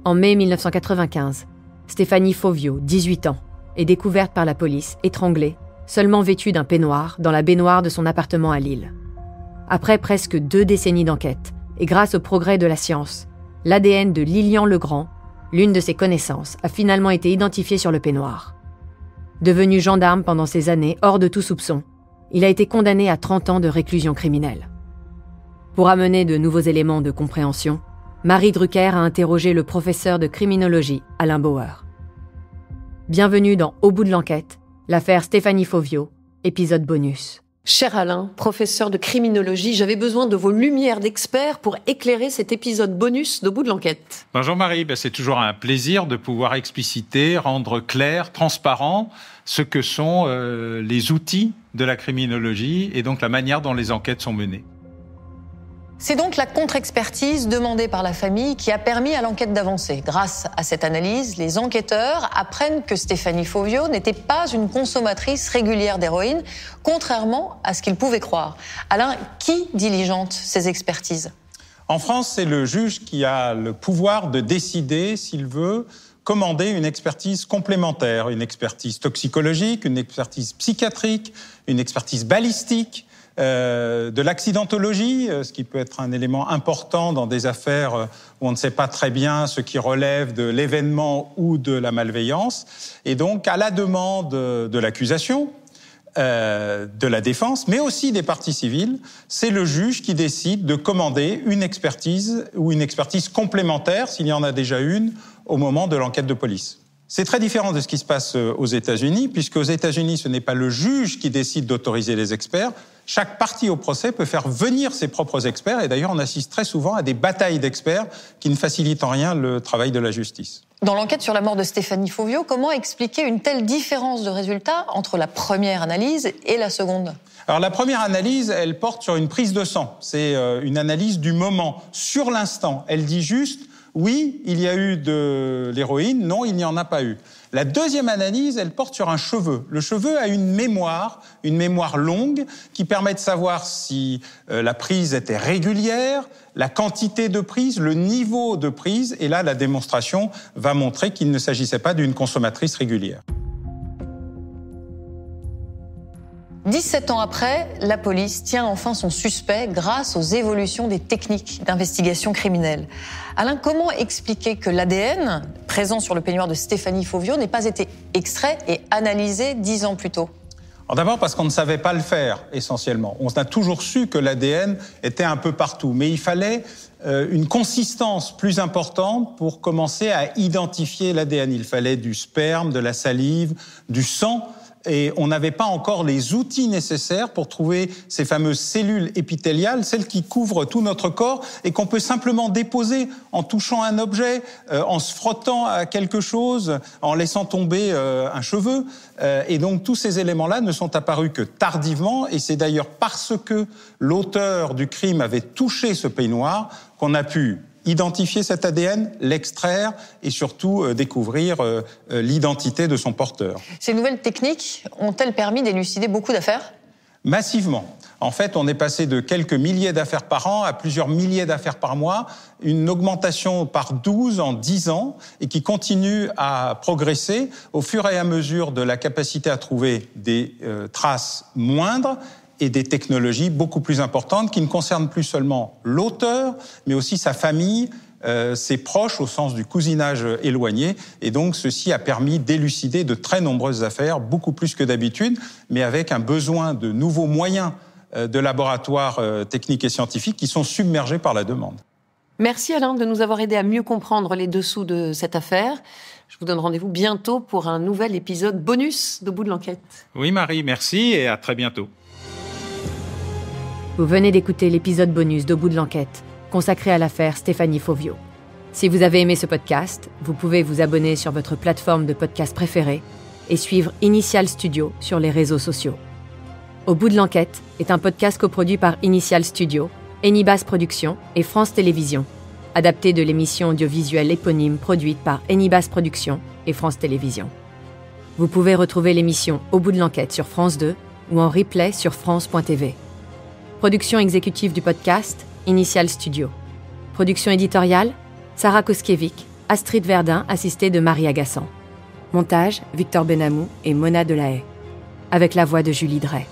En mai 1995, Stéphanie Fauvio, 18 ans, est découverte par la police, étranglée, seulement vêtue d'un peignoir, dans la baignoire de son appartement à Lille. Après presque 2 décennies d'enquête, et grâce au progrès de la science, l'ADN de Lilian Legrand, l'une de ses connaissances, a finalement été identifié sur le peignoir. Devenu gendarme pendant ces années hors de tout soupçon, il a été condamné à 30 ans de réclusion criminelle. Pour amener de nouveaux éléments de compréhension, Marie Drucker a interrogé le professeur de criminologie Alain Bauer. Bienvenue dans Au bout de l'enquête, l'affaire Stéphanie Fauvio, épisode bonus. Cher Alain, professeur de criminologie, j'avais besoin de vos lumières d'experts pour éclairer cet épisode bonus d'Au bout de l'enquête. Bonjour Marie, c'est toujours un plaisir de pouvoir expliciter, rendre clair, transparent ce que sont les outils de la criminologie et donc la manière dont les enquêtes sont menées. C'est donc la contre-expertise demandée par la famille qui a permis à l'enquête d'avancer. Grâce à cette analyse, les enquêteurs apprennent que Stéphanie Fauvio n'était pas une consommatrice régulière d'héroïne, contrairement à ce qu'ils pouvaient croire. Alain, qui diligente ces expertises ? En France, c'est le juge qui a le pouvoir de décider s'il veut commander une expertise complémentaire, une expertise toxicologique, une expertise psychiatrique, une expertise balistique, de l'accidentologie, ce qui peut être un élément important dans des affaires où on ne sait pas très bien ce qui relève de l'événement ou de la malveillance. Et donc, à la demande de l'accusation, de la défense, mais aussi des parties civiles, c'est le juge qui décide de commander une expertise ou une expertise complémentaire, s'il y en a déjà une, au moment de l'enquête de police. C'est très différent de ce qui se passe aux États-Unis, puisqu'aux États-Unis, ce n'est pas le juge qui décide d'autoriser les experts. Chaque partie au procès peut faire venir ses propres experts, et d'ailleurs on assiste très souvent à des batailles d'experts qui ne facilitent en rien le travail de la justice. Dans l'enquête sur la mort de Stéphanie Fauvio, comment expliquer une telle différence de résultats entre la première analyse et la seconde ? Alors la première analyse, elle porte sur une prise de sang. C'est une analyse du moment, sur l'instant. Elle dit juste, oui, il y a eu de l'héroïne, non, il n'y en a pas eu. La deuxième analyse, elle porte sur un cheveu. Le cheveu a une mémoire longue, qui permet de savoir si la prise était régulière, la quantité de prise, le niveau de prise. Et là, la démonstration va montrer qu'il ne s'agissait pas d'une consommatrice régulière. 17 ans après, la police tient enfin son suspect grâce aux évolutions des techniques d'investigation criminelle. Alain, comment expliquer que l'ADN présent sur le peignoir de Stéphanie Fauvio n'ait pas été extrait et analysé 10 ans plus tôt ? Alors d'abord parce qu'on ne savait pas le faire, essentiellement. On a toujours su que l'ADN était un peu partout, mais il fallait une consistance plus importante pour commencer à identifier l'ADN. Il fallait du sperme, de la salive, du sang. Et on n'avait pas encore les outils nécessaires pour trouver ces fameuses cellules épithéliales, celles qui couvrent tout notre corps et qu'on peut simplement déposer en touchant un objet, en se frottant à quelque chose, en laissant tomber un cheveu. Et donc tous ces éléments-là ne sont apparus que tardivement, et c'est d'ailleurs parce que l'auteur du crime avait touché ce peignoir qu'on a pu identifier cet ADN, l'extraire et surtout découvrir l'identité de son porteur. Ces nouvelles techniques ont-elles permis d'élucider beaucoup d'affaires ? Massivement. En fait, on est passé de quelques milliers d'affaires par an à plusieurs milliers d'affaires par mois, une augmentation par 12 en 10 ans et qui continue à progresser au fur et à mesure de la capacité à trouver des traces moindres et des technologies beaucoup plus importantes qui ne concernent plus seulement l'auteur, mais aussi sa famille, ses proches au sens du cousinage éloigné. Et donc, ceci a permis d'élucider de très nombreuses affaires, beaucoup plus que d'habitude, mais avec un besoin de nouveaux moyens de laboratoires techniques et scientifiques qui sont submergés par la demande. Merci Alain de nous avoir aidé à mieux comprendre les dessous de cette affaire. Je vous donne rendez-vous bientôt pour un nouvel épisode bonus d'Au bout de l'enquête. Oui Marie, merci et à très bientôt. Vous venez d'écouter l'épisode bonus d'Au bout de l'enquête, consacré à l'affaire Stéphanie Fauvio. Si vous avez aimé ce podcast, vous pouvez vous abonner sur votre plateforme de podcast préférée et suivre Initial Studio sur les réseaux sociaux. Au bout de l'enquête est un podcast coproduit par Initial Studio, Enibas Productions et France Télévisions, adapté de l'émission audiovisuelle éponyme produite par Enibas Productions et France Télévisions. Vous pouvez retrouver l'émission Au bout de l'enquête sur France 2 ou en replay sur France.tv. Production exécutive du podcast, Initial Studio. Production éditoriale, Sarah Koskiewicz, Astrid Verdun, assistée de Marie Agassan. Montage, Victor Benamou et Mona Delahaye. Avec la voix de Julie Drey.